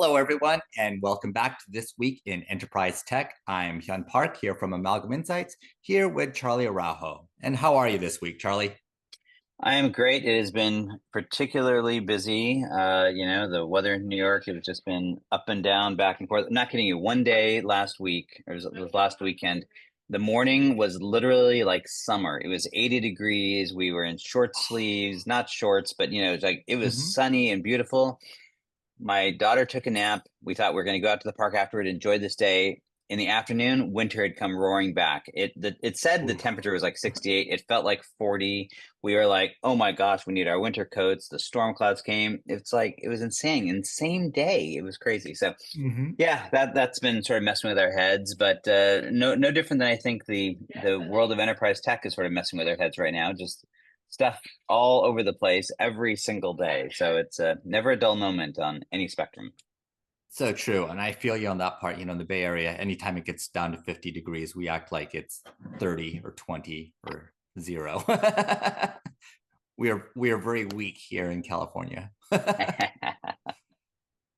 Hello, everyone, and welcome back to This Week in Enterprise Tech. I'm Hyoun Park here from Amalgam Insights, here with Charlie Araujo. And how are you this week, Charlie? I am great. It has been particularly busy. The weather in New York, it has just been up and down, back and forth. I'm not kidding you. One day last week, it was last weekend, the morning was literally like summer. It was 80 degrees. We were in short sleeves, not shorts, but it was Mhm. sunny and beautiful. My daughter took a nap. We thought we were going to go out to the park afterward, enjoy this day. In the afternoon, winter had come roaring back. It said the Oof. temperature was like 68. It felt like 40. We were like, oh my gosh, we need our winter coats. The storm clouds came. It's like it was insane day. It was crazy. So Mhm. yeah, that's been sort of messing with our heads, but no different than I think the world of enterprise tech is sort of messing with our heads right now. Just stuff all over the place every single day. So it's never a dull moment on any spectrum. So true. And I feel you on that part. In the Bay Area, anytime it gets down to 50 degrees, we act like it's 30 or 20 or zero. We are very weak here in California.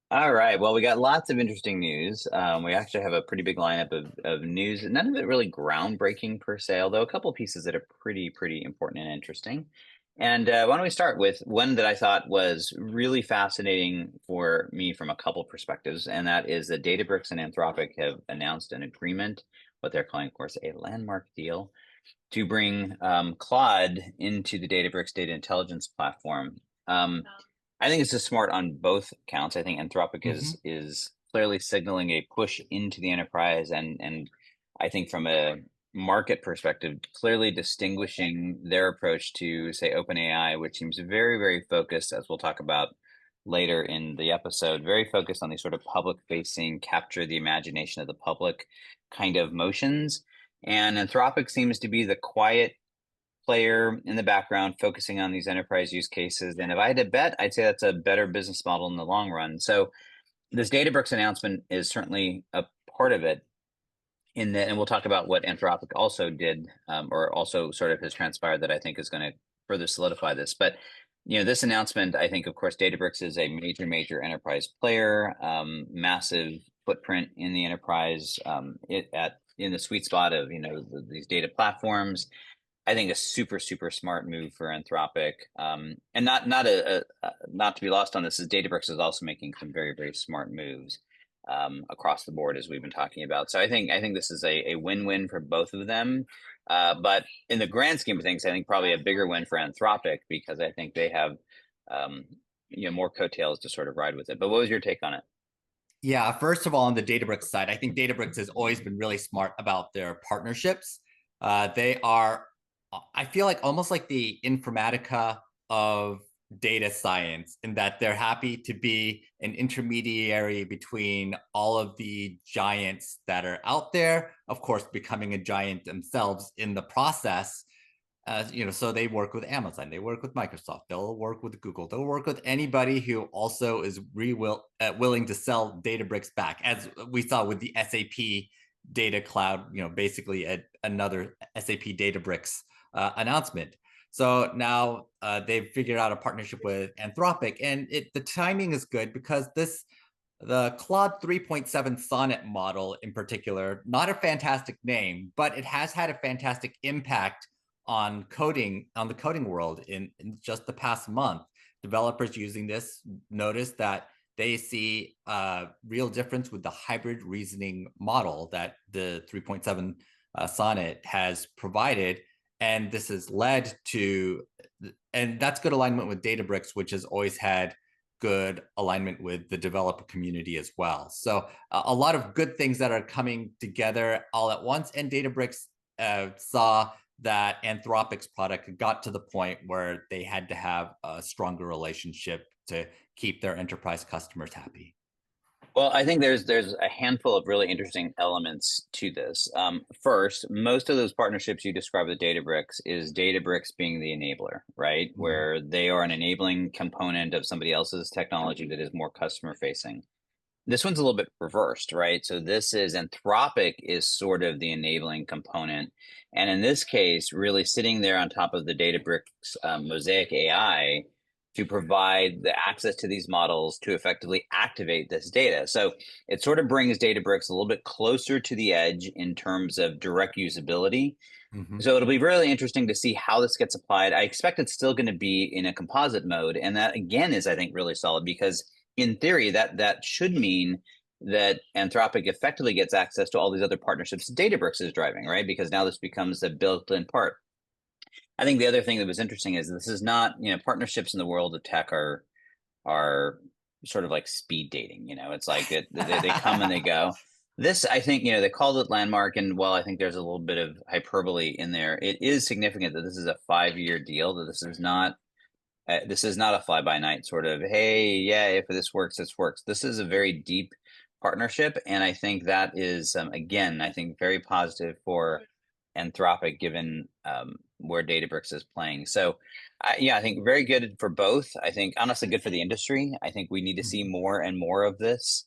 All right. Well, we got lots of interesting news. We actually have a pretty big lineup of news. None of it really groundbreaking per se, although a couple of pieces that are pretty important and interesting. And why don't we start with one that I thought was really fascinating for me from a couple perspectives, and that is that Databricks and Anthropic have announced an agreement, what they're calling, of course, a landmark deal, to bring Claude into the Databricks data intelligence platform. I think it's just smart on both counts. I think Anthropic Mhm. is clearly signaling a push into the enterprise, and I think from a market perspective, clearly distinguishing their approach to, say, OpenAI, which seems very focused, as we'll talk about later in the episode, very focused on these sort of public-facing, capture the imagination of the public kind of motions. And Anthropic seems to be the quiet player in the background focusing on these enterprise use cases. And if I had to bet, I'd say that's a better business model in the long run. So this Databricks announcement is certainly a part of it. And we'll talk about what Anthropic also did, or also sort of has transpired that I think is going to further solidify this. But this announcement, I think, of course, Databricks is a major enterprise player, massive footprint in the enterprise, in the sweet spot of these data platforms. I think a super smart move for Anthropic, and not to be lost on this is Databricks is also making some very smart moves across the board as we've been talking about. So I think this is a win-win for both of them. But in the grand scheme of things, I think probably a bigger win for Anthropic because I think they have um, more coattails to sort of ride with it. But what was your take on it? Yeah, first of all, on the Databricks side, I think Databricks has always been really smart about their partnerships. They are, I feel like almost like the Informatica of data science, in that they're happy to be an intermediary between all of the giants that are out there, of course, becoming a giant themselves in the process. So they work with Amazon, they work with Microsoft, they'll work with Google, they'll work with anybody who also is willing to sell Databricks back, as we saw with the SAP Data Cloud, basically another SAP Databricks announcement. So now they've figured out a partnership with Anthropic, and the timing is good because the Claude 3.7 Sonnet model in particular, not a fantastic name, but it has had a fantastic impact on the coding world in just the past month. Developers using this notice that they see a real difference with the hybrid reasoning model that the 3.7 Sonnet has provided. And this has led to, and that's good alignment with Databricks, which has always had good alignment with the developer community as well. So a lot of good things that are coming together all at once. And Databricks saw that Anthropic's product got to the point where they had to have a stronger relationship to keep their enterprise customers happy. Well, I think there's a handful of really interesting elements to this. First, most of those partnerships you described with Databricks is Databricks being the enabler, right? Mm-hmm. Where they are an enabling component of somebody else's technology that is more customer facing. This one's a little bit reversed, right? So this is Anthropic is sort of the enabling component. And in this case, really sitting there on top of the Databricks Mosaic AI to provide the access to these models to effectively activate this data. So it sort of brings Databricks a little bit closer to the edge in terms of direct usability. Mm-hmm. So it'll be really interesting to see how this gets applied. I expect it's still going to be in a composite mode. And that, again, is, I think, really solid because in theory, that should mean that Anthropic effectively gets access to all these other partnerships Databricks is driving, right? Because now this becomes a built-in part. I think the other thing that was interesting is this is not, partnerships in the world of tech are sort of like speed dating. It's like they come and they go. This, I think, they called it landmark, and while I think there's a little bit of hyperbole in there, it is significant that this is a 5-year deal. That this is not a fly-by-night sort of, hey, yeah, if this works, this works. This is a very deep partnership, and I think that is, again, I think very positive for Anthropic, given where Databricks is playing. So, yeah, I think very good for both. I think honestly good for the industry. I think we need to see more and more of this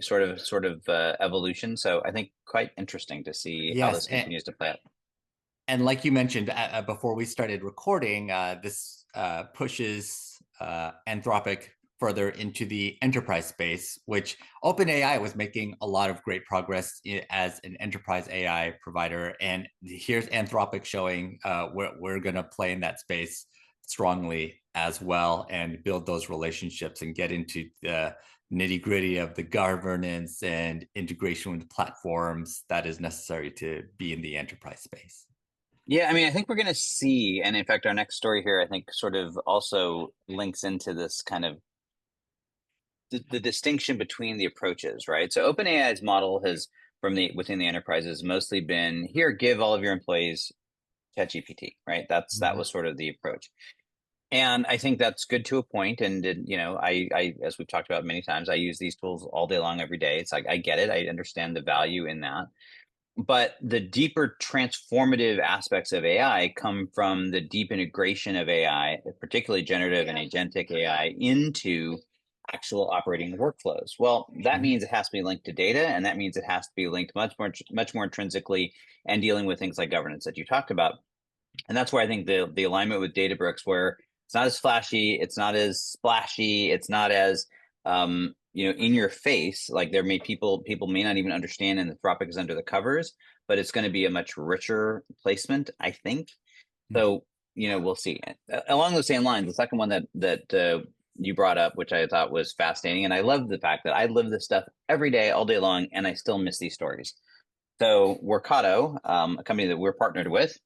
sort of evolution. So I think quite interesting to see how Yes, this continues to play out. and like you mentioned before we started recording, this pushes Anthropic further into the enterprise space, which OpenAI was making a lot of great progress as an enterprise AI provider. And here's Anthropic showing we're going to play in that space strongly as well and build those relationships and get into the nitty gritty of the governance and integration with platforms that is necessary to be in the enterprise space. Yeah, I mean, I think we're going to see, and in fact, our next story here, I think, sort of also links into this kind of the distinction between the approaches, right? So OpenAI's model has, within the enterprise, has mostly been, here, give all of your employees ChatGPT, right? That was sort of the approach. And I think that's good to a point. And, I, as we've talked about many times, I use these tools all day long, every day. It's like, I get it. I understand the value in that. But the deeper transformative aspects of AI come from the deep integration of AI, particularly generative and agentic AI, into actual operating workflows. Well, that means it has to be linked to data, and that means it has to be linked much more intrinsically and dealing with things like governance that you talked about. And that's where I think the alignment with Databricks, where it's not as flashy, it's not as splashy, it's not as in your face. Like people may not even understand, and Anthropic is under the covers, but it's going to be a much richer placement, I think. So we'll see. Along those same lines, the second one that you brought up, which I thought was fascinating, and I love the fact that I live this stuff every day, all day long, and I still miss these stories. So Workato, a company that we're partnered with,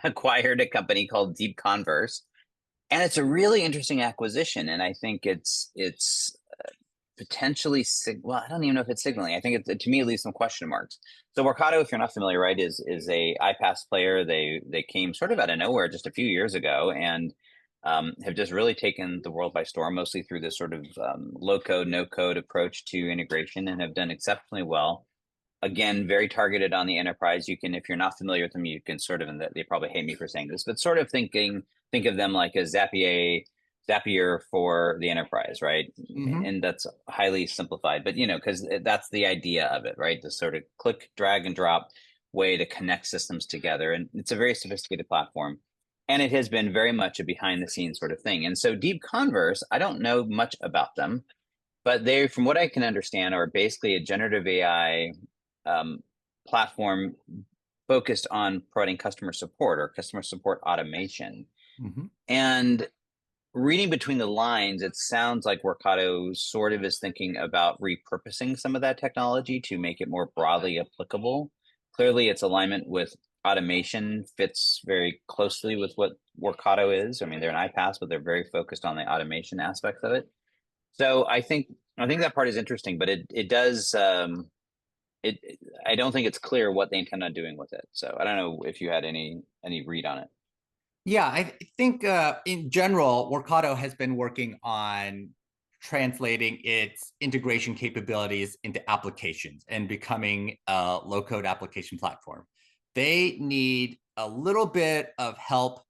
acquired a company called DeepConverse, and it's a really interesting acquisition. And I think it's potentially well, I don't even know if it's signaling. I think to me, it leaves some question marks. So Workato, if you're not familiar, right, is a iPaaS player. They came sort of out of nowhere just a few years ago, and have just really taken the world by storm, mostly through this sort of low code, no code approach to integration, and have done exceptionally well. Again, very targeted on the enterprise. You can, if you're not familiar with them, you can sort of, and they probably hate me for saying this, but sort of think of them like a Zapier for the enterprise, right? And that's highly simplified, but because that's the idea of it, right? The sort of click, drag, and drop way to connect systems together. And it's a very sophisticated platform. And it has been very much a behind the scenes sort of thing. And so DeepConverse, I don't know much about them, but they, from what I can understand, are basically a generative AI platform focused on providing customer support or customer support automation. And reading between the lines, it sounds like Workato sort of is thinking about repurposing some of that technology to make it more broadly applicable. Clearly, its alignment with automation fits very closely with what Workato is. I mean, they're an iPaaS, but they're very focused on the automation aspects of it. So I think that part is interesting, but it does. I don't think it's clear what they intend on doing with it. So I don't know if you had any read on it. Yeah, I think in general, Workato has been working on translating its integration capabilities into applications and becoming a low-code application platform. They need a little bit of help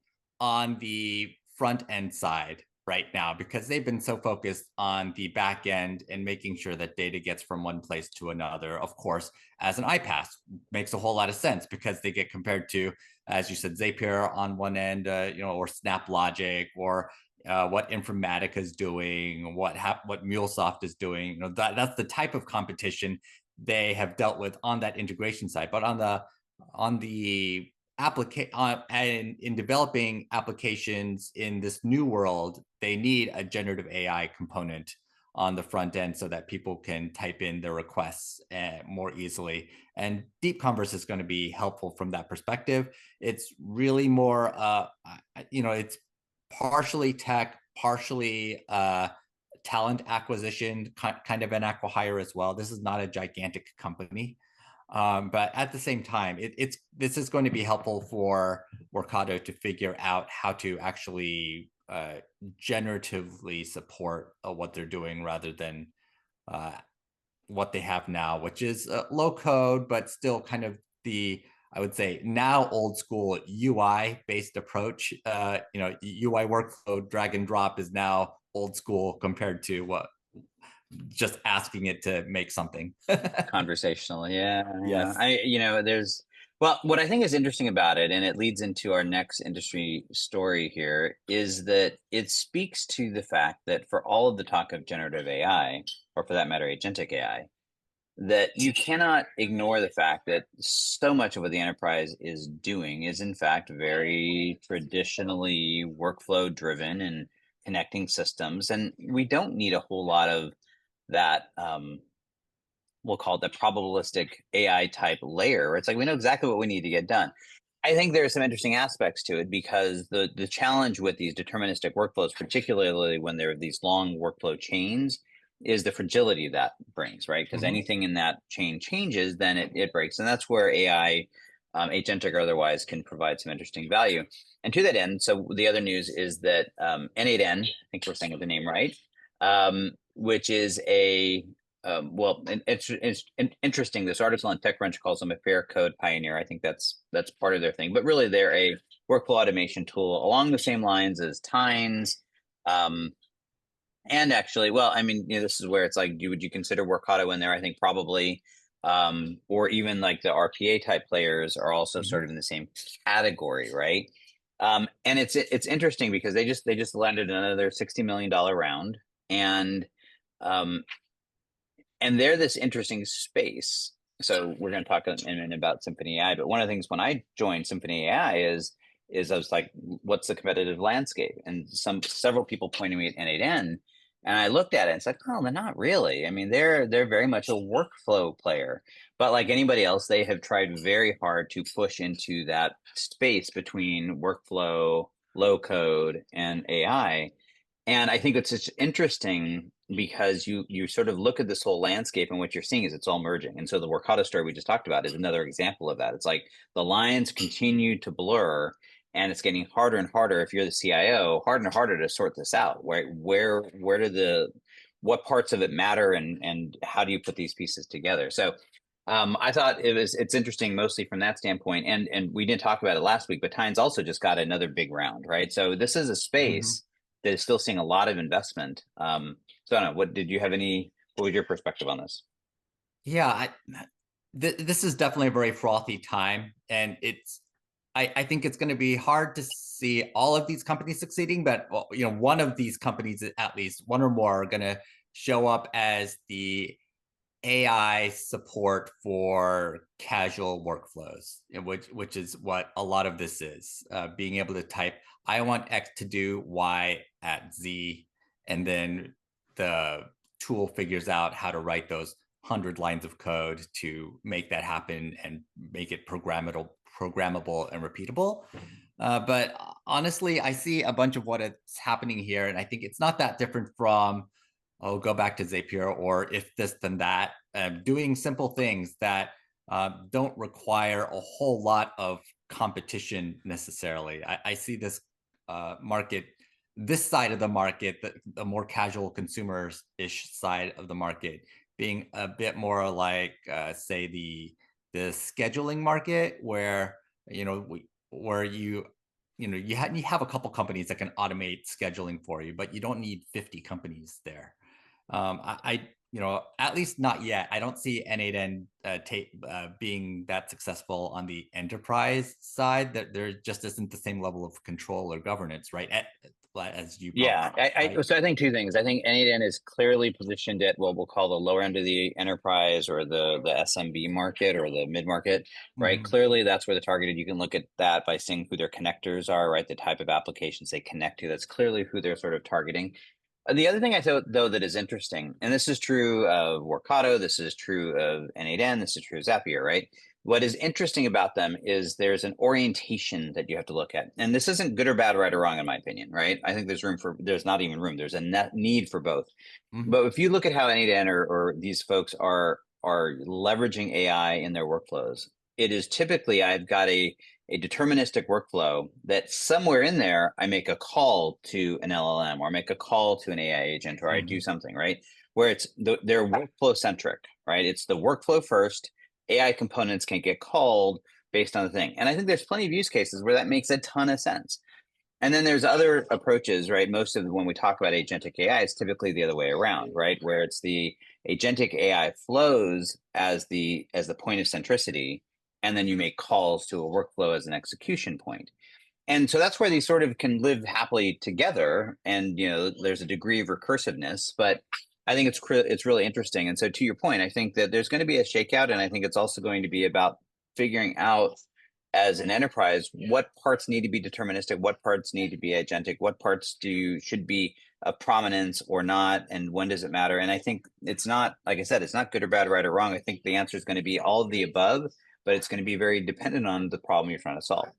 on the front end side right now because they've been so focused on the back end and making sure that data gets from one place to another. Of course, as an iPaaS, makes a whole lot of sense because they get compared to, as you said, Zapier on one end, or SnapLogic, or what Informatica is doing, what MuleSoft is doing. You know, that's the type of competition they have dealt with on that integration side. But on the application and in developing applications in this new world, they need a generative AI component on the front end so that people can type in their requests more easily. And DeepConverse is going to be helpful from that perspective. It's really more, it's partially tech, partially talent acquisition, kind of an acquihire as well. This is not a gigantic company. But at the same time, this is going to be helpful for Workato to figure out how to actually generatively support what they're doing rather than what they have now, which is low code, but still kind of I would say now old school UI based approach. UI workflow drag and drop is now old school compared to what just asking it to make something. Conversational. Yeah. Yes. Well, what I think is interesting about it, and it leads into our next industry story here, is that it speaks to the fact that for all of the talk of generative AI, or for that matter, agentic AI, that you cannot ignore the fact that so much of what the enterprise is doing is in fact very traditionally workflow driven and connecting systems. And we don't need a whole lot of that, we'll call it the probabilistic AI type layer, where it's like we know exactly what we need to get done. I think there are some interesting aspects to it because the challenge with these deterministic workflows, particularly when there are these long workflow chains, is the fragility that brings, right? Because anything in that chain changes, then it breaks. And that's where AI, agentic or otherwise, can provide some interesting value. And to that end, so the other news is that N8N, I think we're saying the name right, which is it's interesting. This article on TechCrunch calls them a fair code pioneer. I think that's part of their thing, but really they're a workflow automation tool along the same lines as Tines. And actually, well, I mean, this is where it's like, would you consider Workato in there? I think probably, or even like the RPA type players are also sort of in the same category, right? And it's interesting because they just landed another $60 million round, and they're this interesting space. So we're going to talk in a minute about Symphony AI, but one of the things when I joined Symphony AI is I was like, what's the competitive landscape? And several people pointed me at N8N, and I looked at it and it's like, oh, they're not really. I mean, they're very much a workflow player, but like anybody else, they have tried very hard to push into that space between workflow, low code, and AI. And I think it's interesting because you sort of look at this whole landscape, and what you're seeing is it's all merging. And so the Workato story we just talked about is another example of that. It's like the lines continue to blur, and it's getting harder and harder if you're the CIO, harder and harder to sort this out. What parts of it matter, and how do you put these pieces together? So I thought it's interesting mostly from that standpoint. And we didn't talk about it last week, but Tynes also just got another big round, right? So this is a space that is still seeing a lot of investment. So I don't know, what was your perspective on this? Yeah, this is definitely a very frothy time, and I think it's going to be hard to see all of these companies succeeding, but one of these companies, at least one or more, are going to show up as the AI support for casual workflows, which is what a lot of this is. Being able to type, I want X to do Y at Z, and then the tool figures out how to write those 100 lines of code to make that happen and make it programmable and repeatable. But honestly, I see a bunch of what is happening here, and I think it's not that different from, go back to Zapier, or if this then that, doing simple things that don't require a whole lot of competition necessarily. I see this market, this side of the market, the more casual consumer-ish side of the market, being a bit more like, say, the scheduling market, where you have a couple companies that can automate scheduling for you, but you don't need 50 companies there. At least not yet. I don't see N8N being that successful on the enterprise side. That there just isn't the same level of control or governance, right? as you probably Yeah, right? so I think two things. I think N8N is clearly positioned at what we'll call the lower end of the enterprise or the SMB market or the mid market, right? Mhm. Clearly, that's where they're targeted. You can look at that by seeing who their connectors are, right? The type of applications they connect to. That's clearly who they're sort of targeting. The other thing I thought, though, that is interesting, and this is true of Workato, this is true of N8N, this is true of Zapier, right? What is interesting about them is there's an orientation that you have to look at. And this isn't good or bad, right or wrong, in my opinion, right? I think there's not even room. There's a net need for both. Mhm. But if you look at how N8N or these folks are leveraging AI in their workflows, it is typically I've got a deterministic workflow that somewhere in there I make a call to an LLM or I make a call to an AI agent or I do Mhm. something, right? Where they're workflow centric, right? It's the workflow first. AI components can get called based on the thing. And I think there's plenty of use cases where that makes a ton of sense. And then there's other approaches, right? Most of when we talk about agentic AI, it's typically the other way around, right? Where it's the agentic AI flows as the point of centricity, and then you make calls to a workflow as an execution point. And so that's where these sort of can live happily together. And there's a degree of recursiveness, but I think it's really interesting. And so to your point, I think that there's going to be a shakeout, and I think it's also going to be about figuring out as an enterprise what parts need to be deterministic, what parts need to be agentic, what parts should be of prominence or not, and when does it matter. And I think it's not, like I said, it's not good or bad, right or wrong. I think the answer is going to be all of the above, but it's going to be very dependent on the problem you're trying to solve. So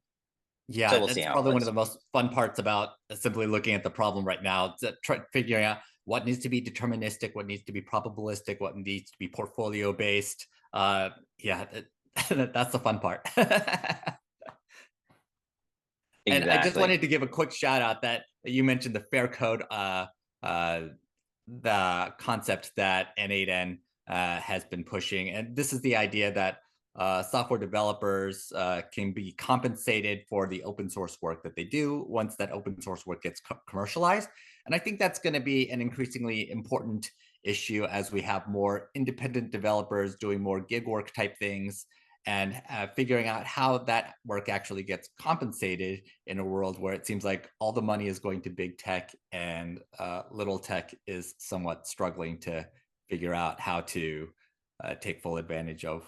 Yeah, we'll see that's how it probably one of works. the most fun parts about simply looking at the problem right now. Figuring out what needs to be deterministic, what needs to be probabilistic, what needs to be portfolio based. Yeah, that's the fun part. And I just Exactly. wanted to give a quick shout out that you mentioned the fair code, uh, the concept that N8N has been pushing. And this is the idea that software developers can be compensated for the open source work that they do once that open source work gets commercialized. And I think that's going to be an increasingly important issue as we have more independent developers doing more gig work type things and figuring out how that work actually gets compensated in a world where it seems like all the money is going to big tech and little tech is somewhat struggling to figure out how to take full advantage of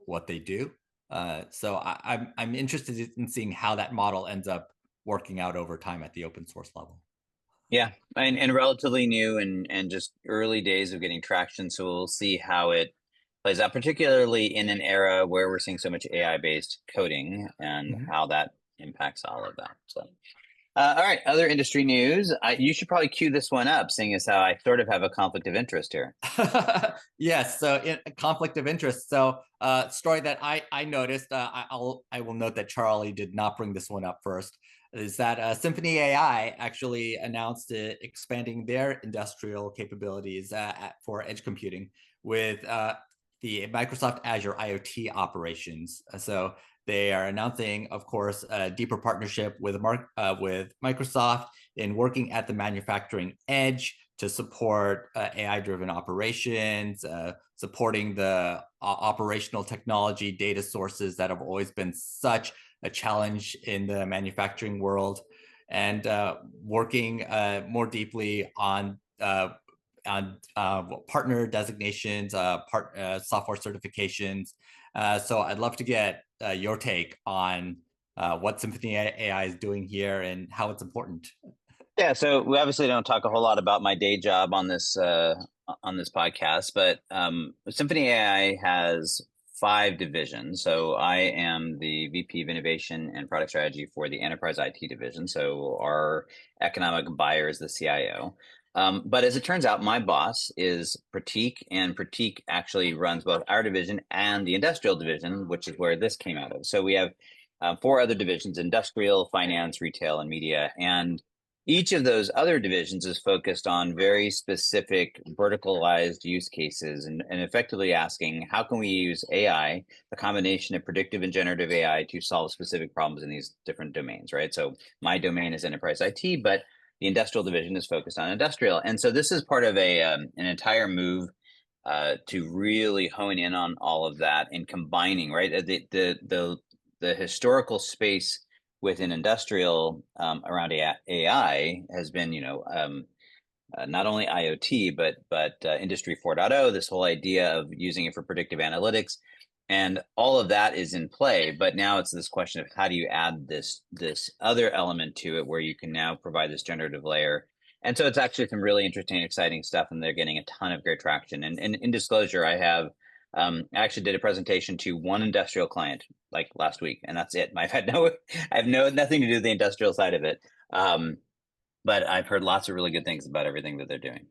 what they do. So I'm interested in seeing how that model ends up working out over time at the open source level. Yeah, and relatively new and just early days of getting traction. So we'll see how it plays out, particularly in an era where we're seeing so much AI-based coding and Mhm. how that impacts all of that. So, all right, other industry news. You should probably cue this one up, seeing as how I sort of have a conflict of interest here. Yes, so in conflict of interest. So, story that I noticed. I will note that Charlie did not bring this one up first. Is that Symphony AI actually announced expanding their industrial capabilities for edge computing with the Microsoft Azure IoT operations. So they are announcing, of course, a deeper partnership with Microsoft in working at the manufacturing edge to support AI-driven operations, supporting the operational technology data sources that have always been such a challenge in the manufacturing world, and working more deeply on partner designations, software certifications. So I'd love to get your take on what Symphony AI is doing here and how it's important. Yeah, so we obviously don't talk a whole lot about my day job on this podcast, but Symphony AI has 5 divisions. So I am the VP of Innovation and Product Strategy for the Enterprise IT division. So our economic buyer is the CIO. But as it turns out, my boss is Pratik, and Pratik actually runs both our division and the industrial division, which is where this came out of. So we have 4 other divisions: industrial, finance, retail, and media. And each of those other divisions is focused on very specific verticalized use cases and effectively asking, how can we use AI, a combination of predictive and generative AI, to solve specific problems in these different domains, right? So my domain is enterprise IT, but the industrial division is focused on industrial. And so this is part of an entire move to really hone in on all of that and combining, right? The historical space within industrial around AI has been, not only IoT, but Industry 4.0, this whole idea of using it for predictive analytics. And all of that is in play, but now it's this question of how do you add this other element to it where you can now provide this generative layer. And so it's actually some really interesting, exciting stuff, and they're getting a ton of great traction. And in disclosure, I actually did a presentation to one industrial client like last week, and that's it. I have nothing to do with the industrial side of it. But I've heard lots of really good things about everything that they're doing.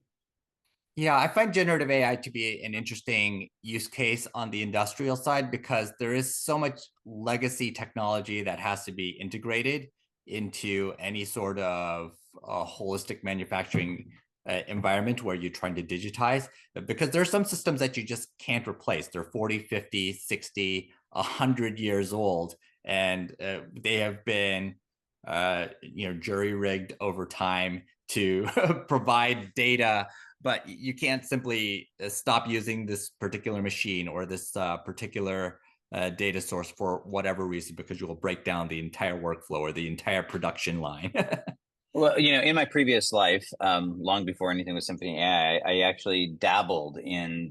Yeah, I find generative AI to be an interesting use case on the industrial side because there is so much legacy technology that has to be integrated into any sort of holistic manufacturing environment where you're trying to digitize. Because there are some systems that you just can't replace. They're 40, 50, 60, 100 years old, and they have been jury rigged over time to provide data, but you can't simply stop using this particular machine or this particular data source for whatever reason, because you will break down the entire workflow or the entire production line. Well, in my previous life, long before anything with Symphony AI, I actually dabbled in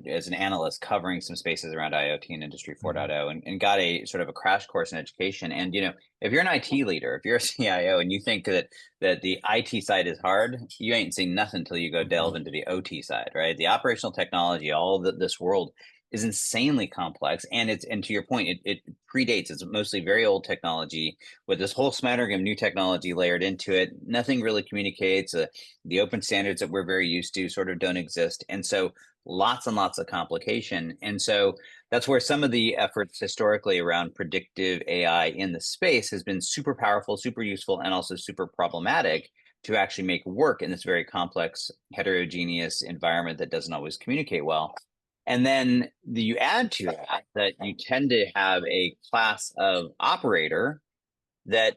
as an analyst covering some spaces around IoT and Industry 4.0 and got a sort of a crash course in education. And, if you're an IT leader, if you're a CIO and you think that the IT side is hard, you ain't seen nothing until you go delve into the OT side, right? The operational technology, all of this world is insanely complex. And to your point, it predates. It's mostly very old technology with this whole smattering of new technology layered into it. Nothing really communicates. The open standards that we're very used to sort of don't exist. And so lots and lots of complication. And so that's where some of the efforts historically around predictive AI in the space has been super powerful, super useful, and also super problematic to actually make work in this very complex, heterogeneous environment that doesn't always communicate well. And then you add to that you tend to have a class of operator that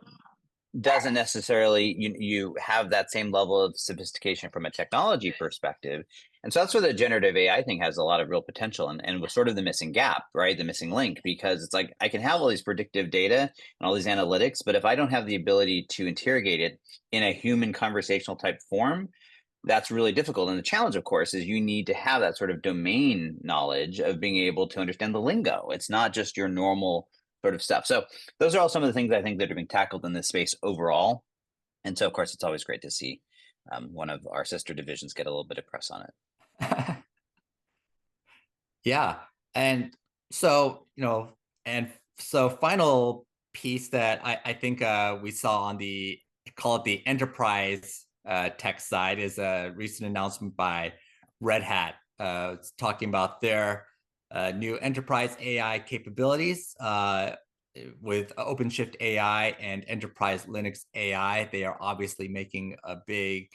doesn't necessarily you have that same level of sophistication from a technology perspective. And so that's where the generative AI thing has a lot of real potential and was sort of the missing gap, right? The missing link, because it's like I can have all these predictive data and all these analytics, but if I don't have the ability to interrogate it in a human conversational type form, that's really difficult. And the challenge, of course, is you need to have that sort of domain knowledge of being able to understand the lingo. It's not just your normal sort of stuff. So those are all some of the things I think that are being tackled in this space overall. And so, of course, it's always great to see one of our sister divisions get a little bit of press on it. Yeah. And so, final piece that I think we saw on call it the enterprise tech side is a recent announcement by Red Hat. It's talking about their new enterprise AI capabilities with OpenShift AI and Enterprise Linux AI. They are obviously making a big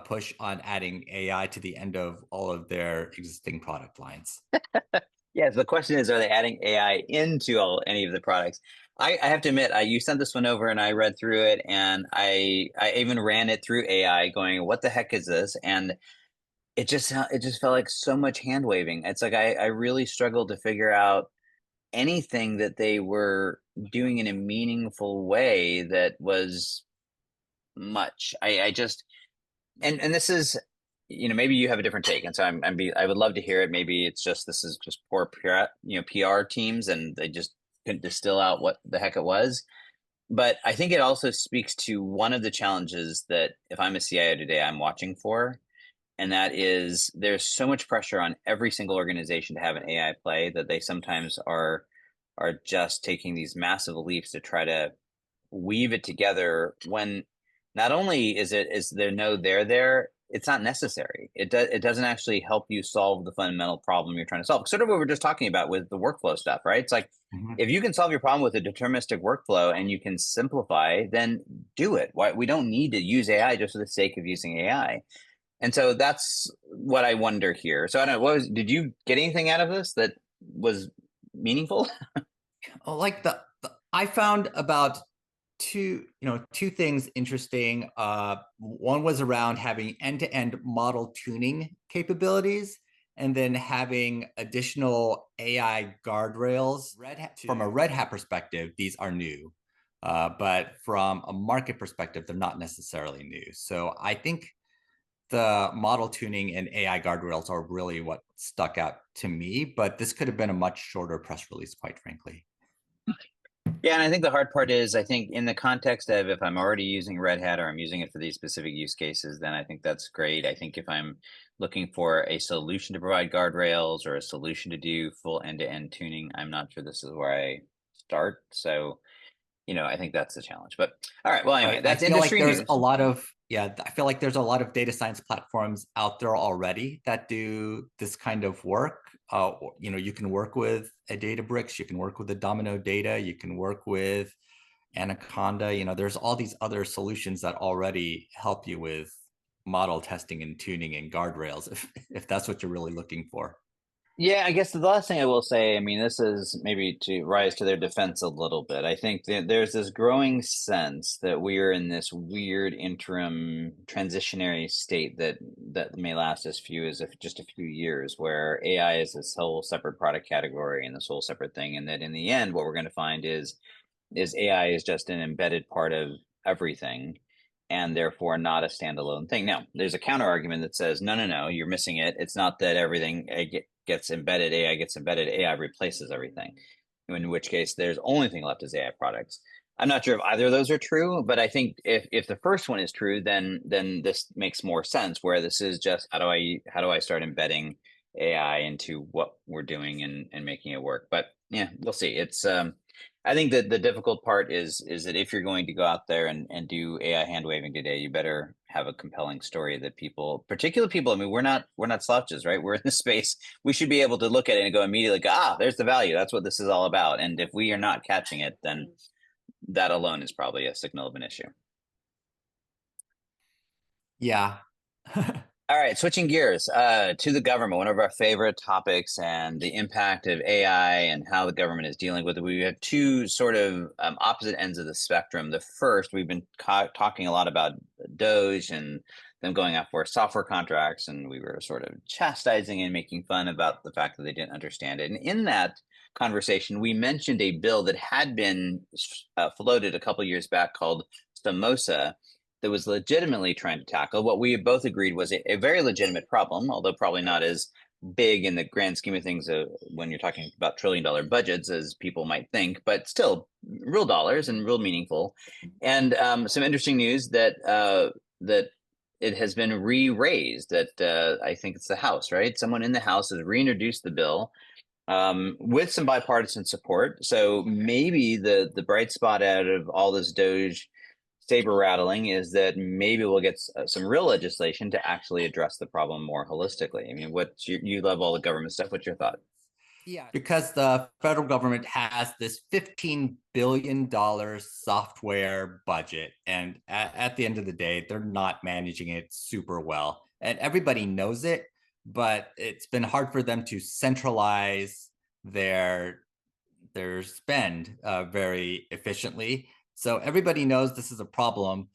push on adding AI to the end of all of their existing product lines. Yes, the question is, are they adding AI into any of the products? I have to admit, you sent this one over and I read through it, and I even ran it through AI going, what the heck is this? And it just felt like so much hand waving. It's like I really struggled to figure out anything that they were doing in a meaningful way that was much. I just and this is, maybe you have a different take, and so I would love to hear it. Maybe it's just this is just poor PR teams, and they just couldn't distill out what the heck it was. But I think it also speaks to one of the challenges that if I'm a CIO today, I'm watching for, and that is there's so much pressure on every single organization to have an AI play that they sometimes are just taking these massive leaps to try to weave it together when not only is there no there, it's not necessary. It doesn't actually help you solve the fundamental problem you're trying to solve. Sort of what we were just talking about with the workflow stuff, right? It's like if you can solve your problem with a deterministic workflow and you can simplify, then do it. Why we don't need to use AI just for the sake of using AI. And so that's what I wonder here. So I don't know, did you get anything out of this that was meaningful? Like I found about two things interesting. One was around having end-to-end model tuning capabilities, and then having additional AI guardrails. From a Red Hat perspective, these are new. But from a market perspective, they're not necessarily new. So I think the model tuning and AI guardrails are really what stuck out to me, but this could have been a much shorter press release, quite frankly. Yeah, and I think the hard part is, I think in the context of if I'm already using Red Hat or I'm using it for these specific use cases, then I think that's great. I think if I'm looking for a solution to provide guardrails or a solution to do full end-to-end tuning, I'm not sure this is where I start. So, I think that's the challenge. But all right, well, anyway, I that's feel like industry there's a news. lot of, yeah, I feel like there's a lot of data science platforms out there already that do this kind of work. You can work with a Databricks, you can work with a Domino Data, you can work with Anaconda. There's all these other solutions that already help you with model testing and tuning and guardrails, if that's what you're really looking for. Yeah, I guess the last thing I will say, I mean, this is maybe to rise to their defense a little bit. I think that there's this growing sense that we are in this weird interim transitionary state that may last as few as if just a few years, where AI is this whole separate product category and this whole separate thing, and that in the end, what we're going to find is AI is just an embedded part of everything and therefore not a standalone thing. Now, there's a counter argument that says, no, no, no, you're missing it. It's not that everything gets embedded, AI gets embedded, AI replaces everything, in which case there's only thing left is AI products. I'm not sure if either of those are true, but I think if the first one is true, then this makes more sense, where this is just how do I start embedding AI into what we're doing and making it work. But yeah, we'll see. It's I think that the difficult part is that if you're going to go out there and do AI hand waving today, you better have a compelling story that people, particular people, I mean, we're not slouches, right? We're in the space. We should be able to look at it and go immediately, there's the value. That's what this is all about. And if we are not catching it, then that alone is probably a signal of an issue. Yeah. All right, switching gears to the government, one of our favorite topics, and the impact of AI and how the government is dealing with it. We have two sort of opposite ends of the spectrum. The first, we've been talking a lot about Doge and them going after software contracts, and we were sort of chastising and making fun about the fact that they didn't understand it. And in that conversation, we mentioned a bill that had been floated a couple years back called SAMOSA, that was legitimately trying to tackle what we both agreed was a very legitimate problem, although probably not as big in the grand scheme of things when you're talking about trillion-dollar budgets as people might think, but still real dollars and real meaningful. And some interesting news that that it has been re-raised. That I think it's the House, right? Someone in the House has reintroduced the bill with some bipartisan support. So maybe the bright spot out of all this Doge saber rattling is that maybe we'll get some real legislation to actually address the problem more holistically. I mean, you love all the government stuff. What's your thought? Yeah, because the federal government has this $15 billion software budget. And at the end of the day, they're not managing it super well. And everybody knows it, but it's been hard for them to centralize their spend very efficiently. So everybody knows this is a problem.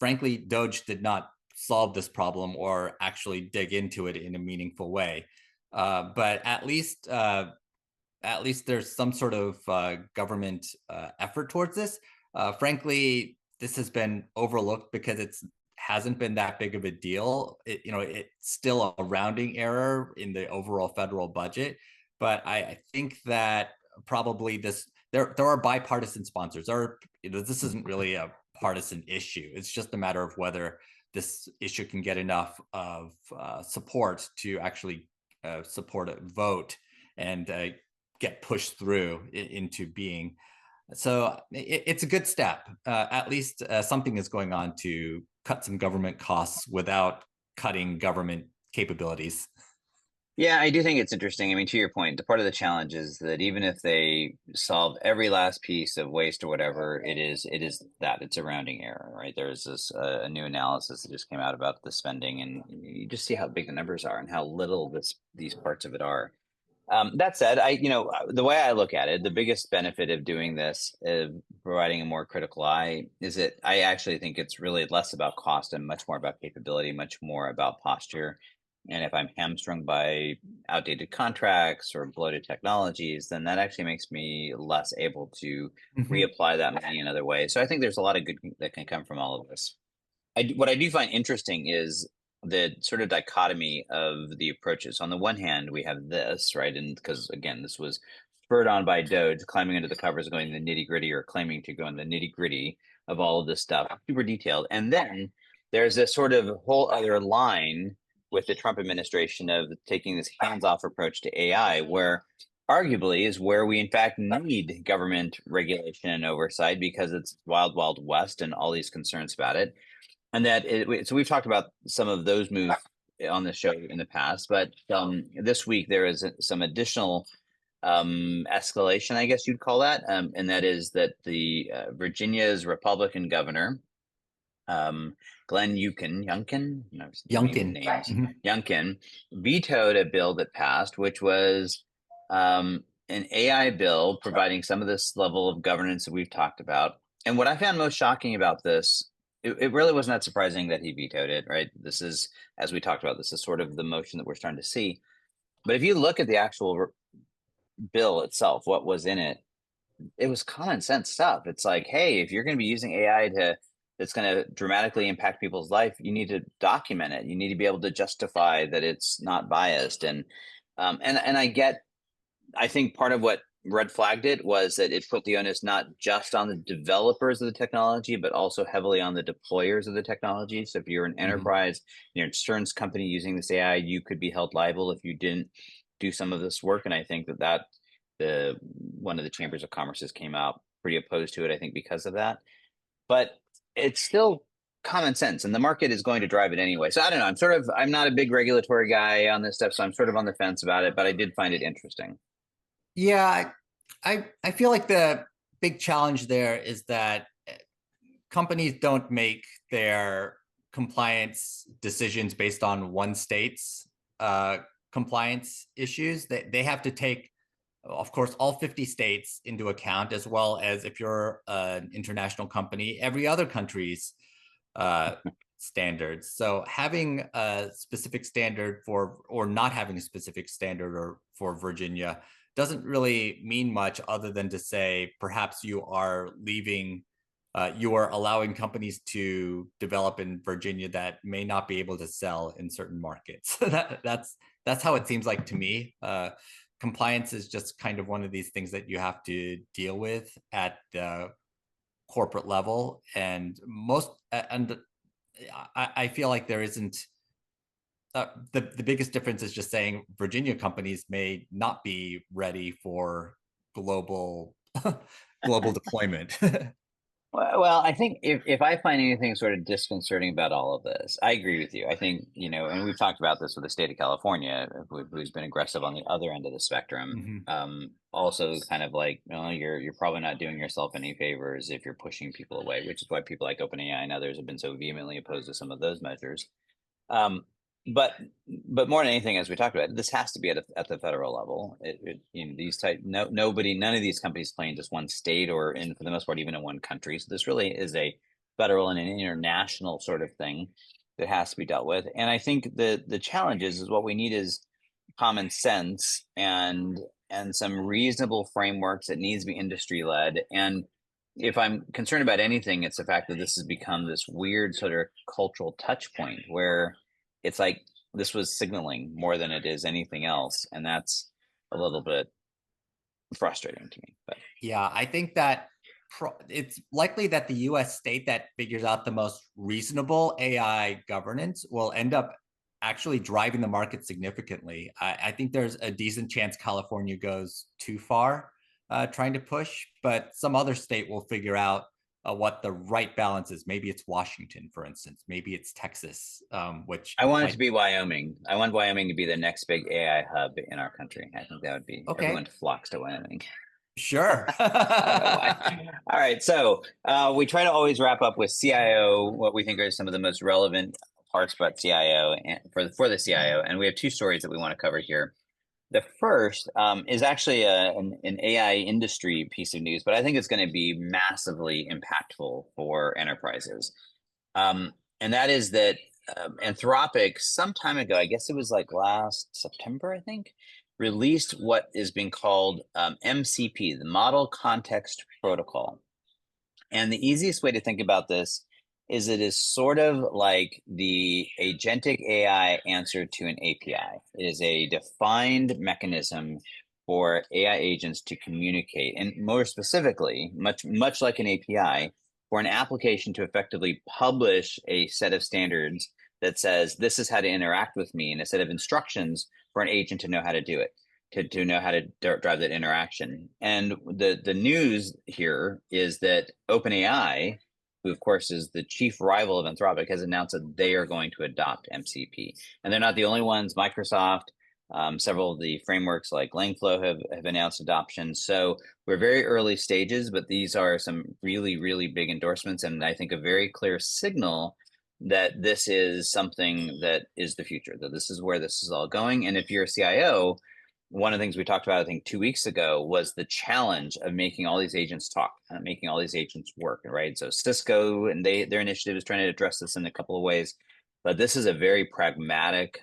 Frankly, Doge did not solve this problem or actually dig into it in a meaningful way. But at least there's some sort of government effort towards this. Frankly, this has been overlooked because it hasn't been that big of a deal. It's still a rounding error in the overall federal budget. But I think that probably there are bipartisan sponsors. This isn't really a partisan issue. It's just a matter of whether this issue can get enough of support to actually support a vote and get pushed through into being. So it's a good step. At least something is going on to cut some government costs without cutting government capabilities. Yeah, I do think it's interesting. I mean, to your point, the part of the challenge is that even if they solve every last piece of waste or whatever, it's a rounding error, right? There's this a new analysis that just came out about the spending, and you just see how big the numbers are and how little these parts of it are. That said, the way I look at it, the biggest benefit of doing this, providing a more critical eye, is that I actually think it's really less about cost and much more about capability, much more about posture. And if I'm hamstrung by outdated contracts or bloated technologies, then that actually makes me less able to reapply that money in other ways. So I think there's a lot of good that can come from all of this. What I do find interesting is the sort of dichotomy of the approaches. On the one hand, we have this, right? And because again, this was spurred on by Doge climbing under the covers, going to the nitty gritty or claiming to go in the nitty gritty of all of this stuff, super detailed. And then there's this sort of whole other line with the Trump administration of taking this hands-off approach to AI, where arguably is where we in fact need government regulation and oversight because it's wild, wild west and all these concerns about it. And that so we've talked about some of those moves on the show in the past, but this week there is some additional escalation, I guess you'd call that, and that is that the Virginia's Republican governor, Glenn Youngkin, Youngkin vetoed a bill that passed, which was an AI bill providing some of this level of governance that we've talked about. And what I found most shocking about this, it really was not surprising that he vetoed it, right? This is, as we talked about, this is sort of the motion that we're starting to see. But if you look at the actual bill itself, what was in it, it was common sense stuff. It's like, hey, if you're going to be using AI that's going to dramatically impact people's life, you need to document it. You need to be able to justify that it's not biased. And I think part of what red flagged it was that it put the onus not just on the developers of the technology, but also heavily on the deployers of the technology. So if you're an enterprise, you're an insurance company using this AI, you could be held liable if you didn't do some of this work. And I think that one of the chambers of commerce's came out pretty opposed to it, I think, because of that. But it's still common sense, and the market is going to drive it anyway. So I don't know. I'm not a big regulatory guy on this stuff, so I'm sort of on the fence about it, but I did find it interesting. Yeah, I feel like the big challenge there is that companies don't make their compliance decisions based on one state's compliance issues. They have to take, of course, all 50 states into account, as well as, if you're an international company, every other country's standards. So having a specific standard or not having a specific standard for Virginia doesn't really mean much, other than to say perhaps you are allowing companies to develop in Virginia that may not be able to sell in certain markets. That's how it seems like to me. Compliance is just kind of one of these things that you have to deal with at the corporate level, and I feel like there isn't. The biggest difference is just saying Virginia companies may not be ready for global deployment. Well, I think if I find anything sort of disconcerting about all of this, I agree with you. I think, and we've talked about this with the state of California, who's been aggressive on the other end of the spectrum. Also kind of like, you're probably not doing yourself any favors if you're pushing people away, which is why people like OpenAI and others have been so vehemently opposed to some of those measures. But more than anything, as we talked about, this has to be at the federal level. None of these companies play in just one state or for the most part, even in one country. So this really is a federal and an international sort of thing that has to be dealt with. And I think the challenge is what we need is common sense and some reasonable frameworks that needs to be industry led. And if I'm concerned about anything, it's the fact that this has become this weird sort of cultural touch point where it's like this was signaling more than it is anything else. And that's a little bit frustrating to me. But yeah, I think that it's likely that the US state that figures out the most reasonable AI governance will end up actually driving the market significantly. I think there's a decent chance California goes too far trying to push, but some other state will figure out what the right balance is. Maybe it's Washington, for instance. Maybe it's Texas, which I want it to be Wyoming. I want Wyoming to be the next big AI hub in our country. I think that would be everyone flocks to Wyoming. Sure. All right. So we try to always wrap up with CIO, what we think are some of the most relevant parts about CIO and for the CIO. And we have two stories that we want to cover here. The first is actually an AI industry piece of news, but I think it's going to be massively impactful for enterprises. And that is that Anthropic some time ago, I guess it was like last September, I think, released what is being called MCP, the Model Context Protocol. And the easiest way to think about this is it is sort of like the agentic AI answer to an API. It is a defined mechanism for AI agents to communicate, and more specifically, much like an API, for an application to effectively publish a set of standards that says this is how to interact with me, and a set of instructions for an agent to know how to do it, to know how to drive that interaction. And the news here is that OpenAI, who of course is the chief rival of Anthropic, has announced that they are going to adopt MCP. And they're not the only ones. Microsoft, several of the frameworks like Langflow have announced adoption. So we're very early stages, but these are some really, really big endorsements, and I think a very clear signal that this is something that is the future, that this is where this is all going. And if you're a CIO, one of the things we talked about, I think 2 weeks ago, was the challenge of making all these agents talk, making all these agents work, right? So Cisco and their initiative is trying to address this in a couple of ways, but this is a very pragmatic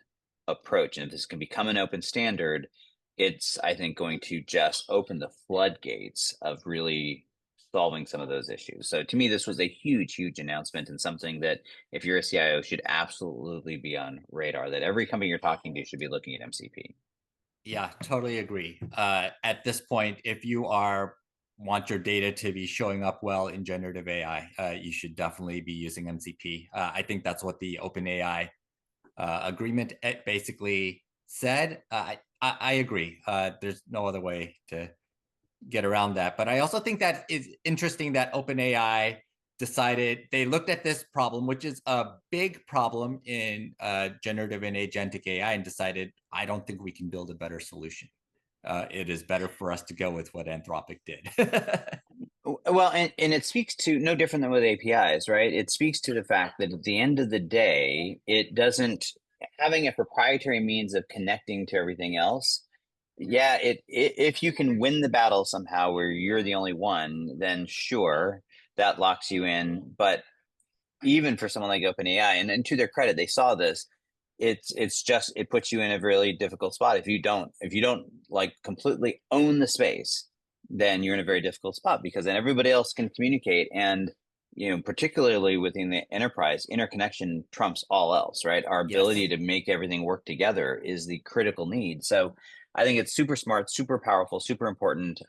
approach. And if this can become an open standard, it's, I think, going to just open the floodgates of really solving some of those issues. So to me, this was a huge, huge announcement, and something that if you're a CIO should absolutely be on radar, that every company you're talking to should be looking at MCP. Yeah, totally agree. At this point, if you want your data to be showing up well in generative AI, you should definitely be using MCP. I think that's what the OpenAI agreement basically said. I agree. There's no other way to get around that. But I also think that it's interesting that OpenAI decided they looked at this problem, which is a big problem in generative and agentic AI, and decided, I don't think we can build a better solution. It is better for us to go with what Anthropic did. Well, and it speaks to no different than with APIs, right? It speaks to the fact that at the end of the day, it doesn't having a proprietary means of connecting to everything else. Yeah, if you can win the battle somehow where you're the only one, then sure, that locks you in. But even for someone like OpenAI, and to their credit, they saw this. It's just it puts you in a really difficult spot if you don't like completely own the space, then you're in a very difficult spot, because then everybody else can communicate. And particularly within the enterprise, interconnection trumps all else, right? Our ability Yes. to make everything work together is the critical need. So I think it's super smart, super powerful, super important.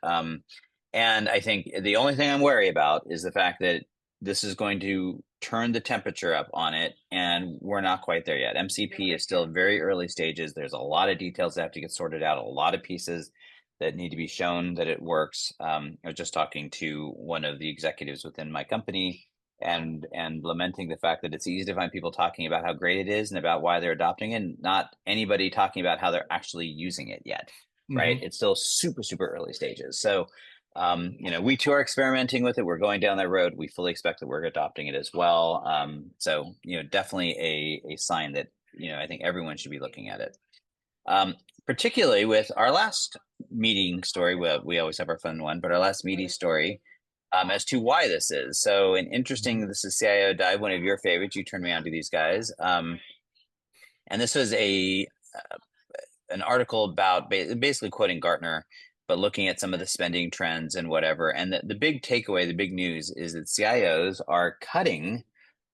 And I think the only thing I'm wary about is the fact that this is going to turn the temperature up on it, and we're not quite there yet. MCP is still very early stages. There's a lot of details that have to get sorted out, a lot of pieces that need to be shown that it works. I was just talking to one of the executives within my company, and lamenting the fact that it's easy to find people talking about how great it is and about why they're adopting it, and not anybody talking about how they're actually using it yet, right? Mm-hmm. It's still super, super early stages. So we too are experimenting with it. We're going down that road. We fully expect that we're adopting it as well. So definitely a sign that I think everyone should be looking at it. Particularly with our last meeting story. We always have our fun one, but our last meaty story as to why this is. So an interesting, this is CIO Dive, one of your favorites. You turned me on to these guys. And this was an article about basically quoting Gartner, but looking at some of the spending trends and whatever. And the big takeaway, the big news is that CIOs are cutting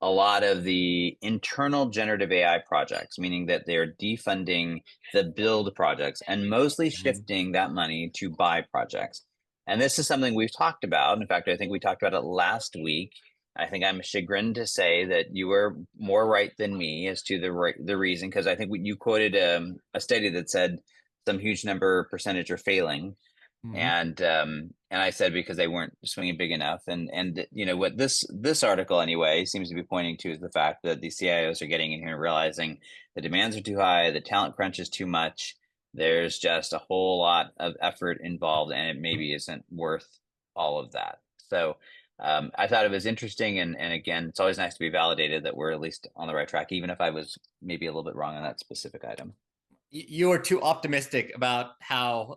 a lot of the internal generative AI projects, meaning that they're defunding the build projects and mostly shifting that money to buy projects. And this is something we've talked about. In fact, I think we talked about it last week. I think I'm chagrined to say that you were more right than me as to the reason, because I think you quoted a study that said some huge percentage are failing. Mm-hmm. And I said because they weren't swinging big enough. And what this article anyway seems to be pointing to is the fact that the CIOs are getting in here and realizing the demands are too high, the talent crunch is too much. There's just a whole lot of effort involved, and it maybe isn't worth all of that. So I thought it was interesting, and again, it's always nice to be validated that we're at least on the right track, even if I was maybe a little bit wrong on that specific item. You are too optimistic about how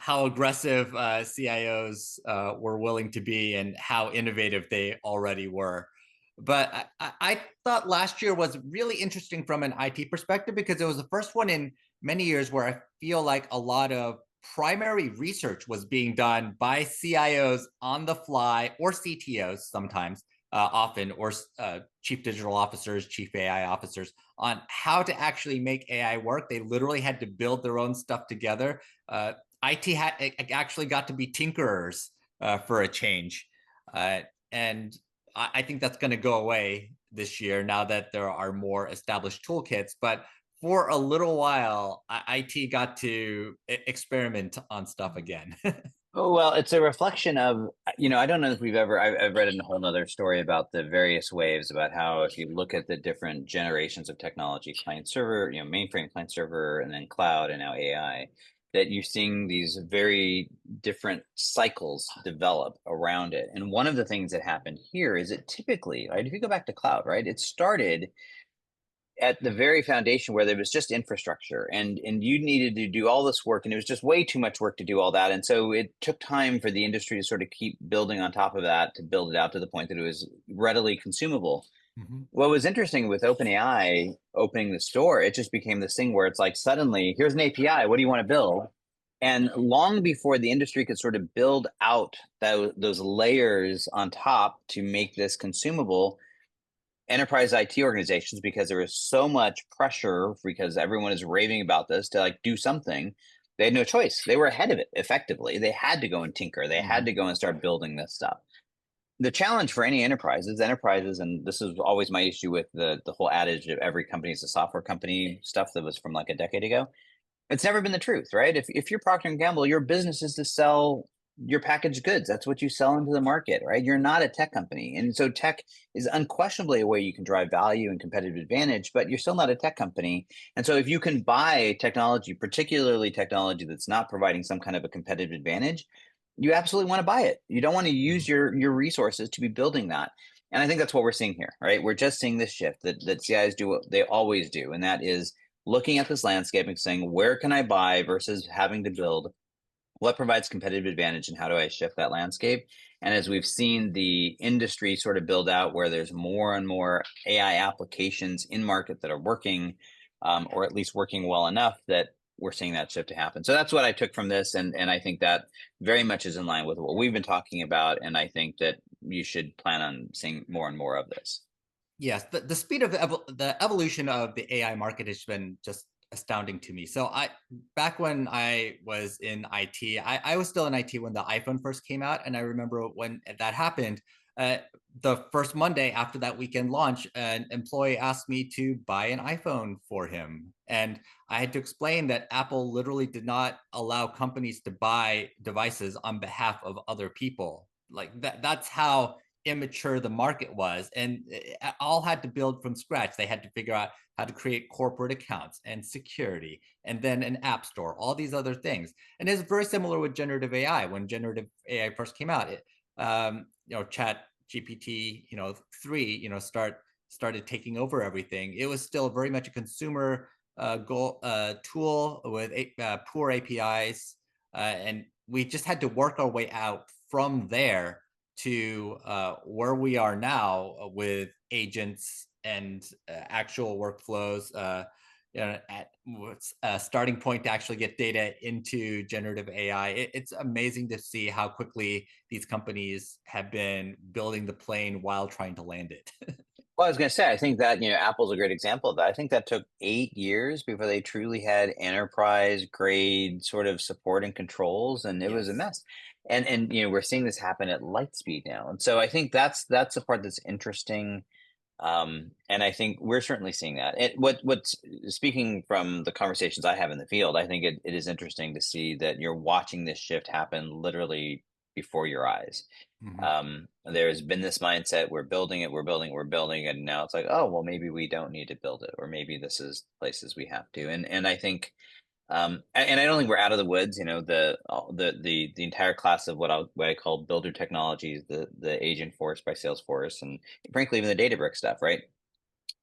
aggressive CIOs were willing to be, and how innovative they already were. But I thought last year was really interesting from an IT perspective because it was the first one in many years where I feel like a lot of primary research was being done by CIOs on the fly, or CTOs sometimes, often, or chief digital officers, chief AI officers, on how to actually make AI work. They literally had to build their own stuff together. IT actually got to be tinkerers for a change. And I think that's going to go away this year now that there are more established toolkits. But for a little while, IT got to experiment on stuff again. Oh, well, it's a reflection of, I don't know if I've read a whole nother story about the various waves about how if you look at the different generations of technology, client server, mainframe client server, and then cloud, and now AI, that you're seeing these very different cycles develop around it. And one of the things that happened here is it typically, right, if you go back to cloud, right, it started at the very foundation where there was just infrastructure and you needed to do all this work and it was just way too much work to do all that. And so it took time for the industry to sort of keep building on top of that to build it out to the point that it was readily consumable. Mhm. What was interesting with OpenAI opening the store, it just became this thing where it's like suddenly here's an API, what do you want to build? And long before the industry could sort of build out those layers on top to make this consumable, enterprise IT organizations, because there was so much pressure because everyone is raving about this to like do something, they had no choice. They were ahead of it effectively. They had to go and tinker. They had Mhm. to go and start building this stuff. The challenge for any enterprises, and this is always my issue with the whole adage of every company is a software company stuff that was from like a decade ago. It's never been the truth, right? If you're Procter and Gamble, your business is to sell your packaged goods. That's what you sell into the market, right? You're not a tech company. And so tech is unquestionably a way you can drive value and competitive advantage, but you're still not a tech company. And so if you can buy technology, particularly technology that's not providing some kind of a competitive advantage, you absolutely want to buy it. You don't want to use Mhm. your resources to be building that. And I think that's what we're seeing here, right? We're just seeing this shift that CIs do what they always do, and that is looking at this landscape and saying, where can I buy versus having to build? What provides competitive advantage and how do I shift that landscape? And as we've seen the industry sort of build out where there's more and more AI applications in market that are working, or at least working well enough that we're seeing that shift to happen. So that's what I took from this. And I think that very much is in line with what we've been talking about. And I think that you should plan on seeing more and more of this. Yes, the speed of the evolution of the AI market has been just astounding to me. So back when I was in IT, I was still in IT when the iPhone first came out, and I remember when that happened. Uh, the first Monday after that weekend launch, an employee asked me to buy an iPhone for him, and I had to explain that Apple literally did not allow companies to buy devices on behalf of other people. Like that's how immature the market was, and all had to build from scratch. They had to figure out how to create corporate accounts and security, and then an app store, all these other things. And it's very similar with generative AI. When generative AI first came out, Chat GPT, 3, started taking over everything. It was still very much a consumer tool with poor APIs, and we just had to work our way out from there to where we are now with agents and actual workflows. At a starting point to actually get data into generative AI. It's amazing to see how quickly these companies have been building the plane while trying to land it. Well, I was going to say, I think that, Apple's a great example of that. I think that took 8 years before they truly had enterprise grade sort of support and controls, and it was a Yes. mess. And we're seeing this happen at light speed now. And so I think that's the part that's interesting. And I think we're certainly seeing that. What's speaking from the conversations I have in the field, I think it is interesting to see that you're watching this shift happen literally before your eyes. Mhm. There's been this mindset, we're building it, we're building it, and now it's like, oh, well, maybe we don't need to build it, or maybe this is places we have to. And I think, and I don't think we're out of the woods. The entire class of what I call builder technologies, the Agent Force by Salesforce, and frankly even the Databricks stuff, right?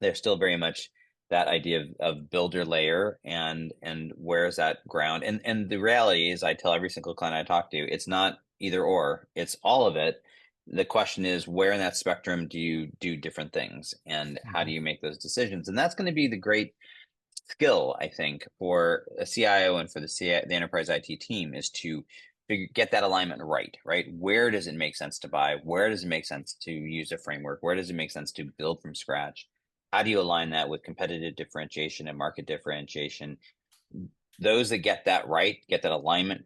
There's still very much that idea of builder layer and where's that ground. And the reality is, I tell every single client I talk to, it's not either or, it's all of it. The question is, where in that spectrum do you do different things, and how do Mhm. you make those decisions? And that's going to be the great skill, I think, for a CIO and for the enterprise IT team, is to get that alignment right, right? Where does it make sense to buy? Where does it make sense to use a framework? Where does it make sense to build from scratch? How do you align that with competitive differentiation and market differentiation? Those that get that right, get that alignment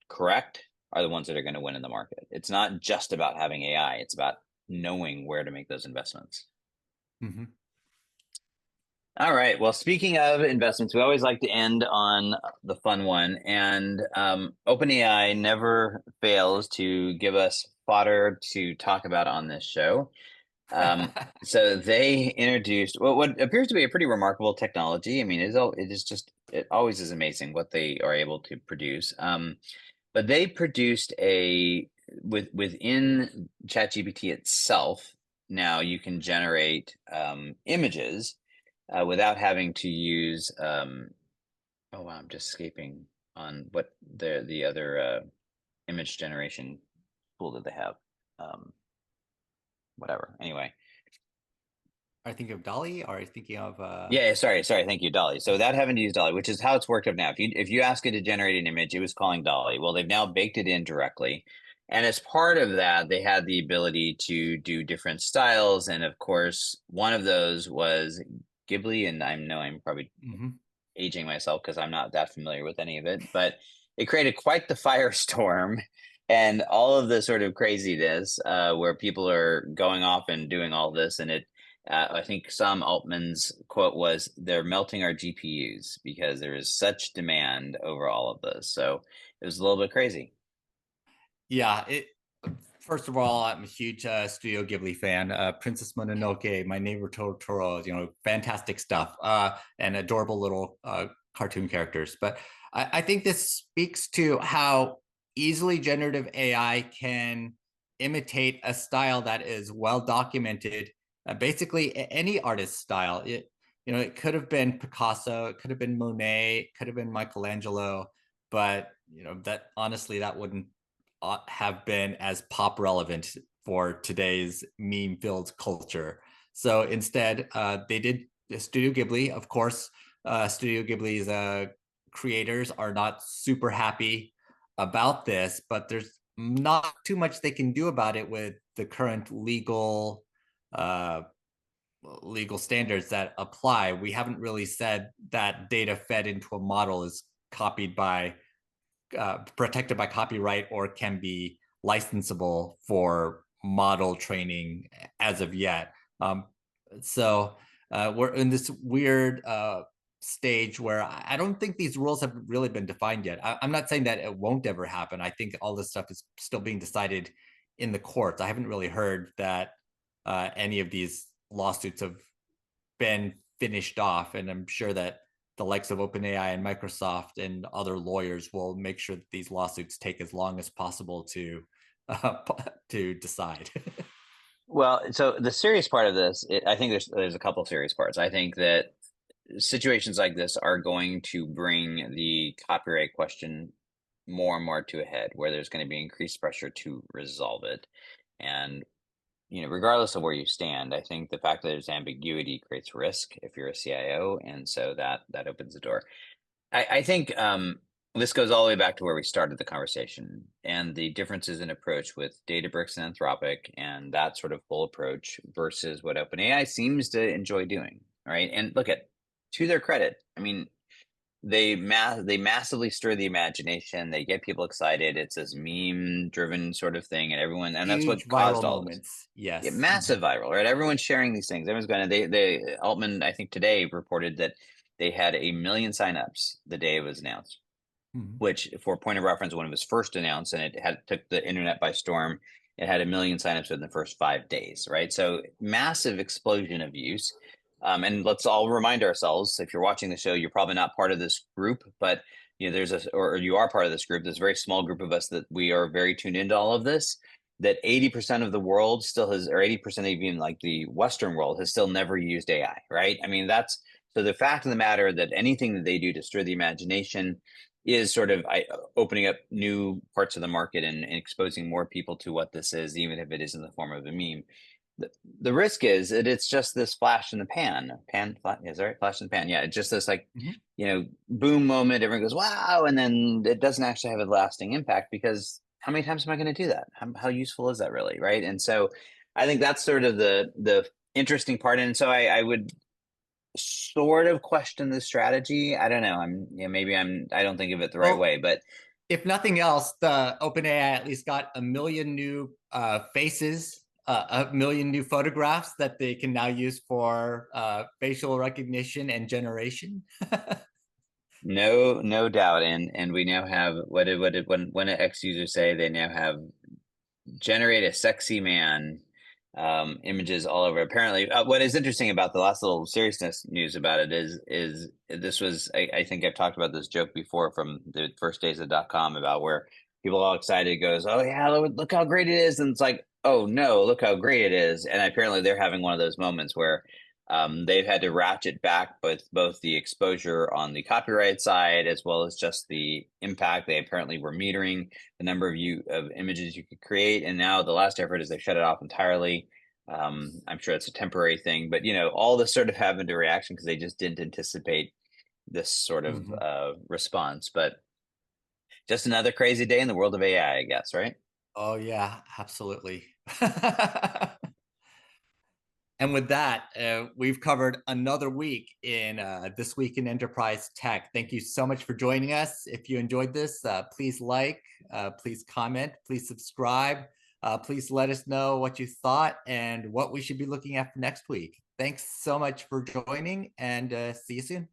correct, are the ones that are going to win in the market. It's not just about having AI, it's about knowing where to make those investments. Mhm. All right. Well, speaking of investments, we always like to end on the fun one. And OpenAI never fails to give us fodder to talk about on this show. So they introduced what appears to be a pretty remarkable technology. I mean, it always is amazing what they are able to produce. But they produced within ChatGPT itself. Now you can generate images without having to use. Oh wow, I'm just escaping on what the other image generation tool that they have. Um, Whatever. Anyway, Are you thinking of Dolly? Or are you thinking of yeah. Sorry. Thank you, Dolly. So without having to use Dolly, which is how it's worked up now. If you ask it to generate an image, it was calling Dolly. Well, they've now baked it in directly, and as part of that, they had the ability to do different styles, and of course, one of those was Ghibli. And I know I'm probably Mhm. aging myself because I'm not that familiar with any of it, but it created quite the firestorm and all of the sort of craziness where people are going off and doing all this. And I think Sam Altman's quote was, "They're melting our GPUs because there is such demand over all of this." So it was a little bit crazy. Yeah, first of all, I'm a huge Studio Ghibli fan. Princess Mononoke, My Neighbor Totoro, fantastic stuff, and adorable little cartoon characters. But I think this speaks to how easily generative AI can imitate a style that is well documented. Basically, any artist's style. It could have been Picasso, it could have been Monet, it could have been Michelangelo, but that honestly, that wouldn't have been as pop relevant for today's meme filled culture. So instead, they did Studio Ghibli. Of course, Studio Ghibli's creators are not super happy about this, but there's not too much they can do about it with the current uh, legal standards that apply. We haven't really said that data fed into a model is copied by protected by copyright or can be licensable for model training as of yet. So we're in this weird stage where I don't think these rules have really been defined yet. I'm not saying that it won't ever happen. I think all this stuff is still being decided in the courts. I haven't really heard that any of these lawsuits have been finished off, and I'm sure that the likes of OpenAI and Microsoft and other lawyers will make sure that these lawsuits take as long as possible uh, to decide. Well, so the serious part of this, I think there's a couple serious parts. I think that situations like this are going to bring the copyright question more and more to a head, where there's going to be increased pressure to resolve it. And regardless of where you stand, I think the fact that there's ambiguity creates risk if you're a CIO, and so that opens the door. I think this goes all the way back to where we started the conversation and the differences in approach with Databricks and Anthropic and that sort of full approach versus what OpenAI seems to enjoy doing. Right. And look, at to their credit, I mean, they massively stir the imagination. They get people excited. It's this meme driven sort of thing, and that's Huge what caused viral all this. moments. Yeah, Yes. massive viral, right? Everyone's sharing these things. Everyone's going to, they Altman, I think today reported that they had 1 million signups the day it was announced, Mhm. which, for point of reference, when it was first announced and it took the internet by storm, it had 1 million signups within the first 5 days, right? So massive explosion of use. And let's all remind ourselves, if you're watching the show, you're probably not part of this group, but or you are part of this group, this very small group of us that we are very tuned into all of this, that 80% of the world still has, or 80% of even like the Western world has still never used AI, right? I mean, so the fact of the matter that anything that they do to stir the imagination, is sort of opening up new parts of the market and exposing more people to what this is, even if it is in the form of a meme. The risk is that it's just this flash in the pan. Is that right? Flash in the pan. Yeah, it's just this like, boom moment. Everyone goes, wow. And then it doesn't actually have a lasting impact, because how many times am I going to do that? How useful is that really? Right. And so I think that's sort of the interesting part. And so I would sort of question the strategy. I don't know. I don't think of it the right way, but if nothing else, the OpenAI at least got a million new faces, a million new photographs that they can now use for facial recognition and generation. no doubt. And we now have, what did when an X user say, they now have generate a sexy man images all over. Apparently, what is interesting about the last little seriousness news about it is this was, I think I've talked about this joke before from the first days of .com, about where people all excited goes, oh yeah, look how great it is, and it's like, oh no, look how great it is. And apparently they're having one of those moments where they've had to ratchet back both the exposure on the copyright side as well as just the impact. They apparently were metering the number of images you could create, and now the last effort is they shut it off entirely. I'm sure it's a temporary thing, but all this sort of happened to reaction because they just didn't anticipate this sort of response. But just another crazy day in the world of AI, I guess, right? Oh yeah, absolutely. And with that, we've covered another week in This Week in Enterprise Tech. Thank you so much for joining us. If you enjoyed this, please like, please comment, please subscribe. Please let us know what you thought and what we should be looking at for next week. Thanks so much for joining, and see you soon.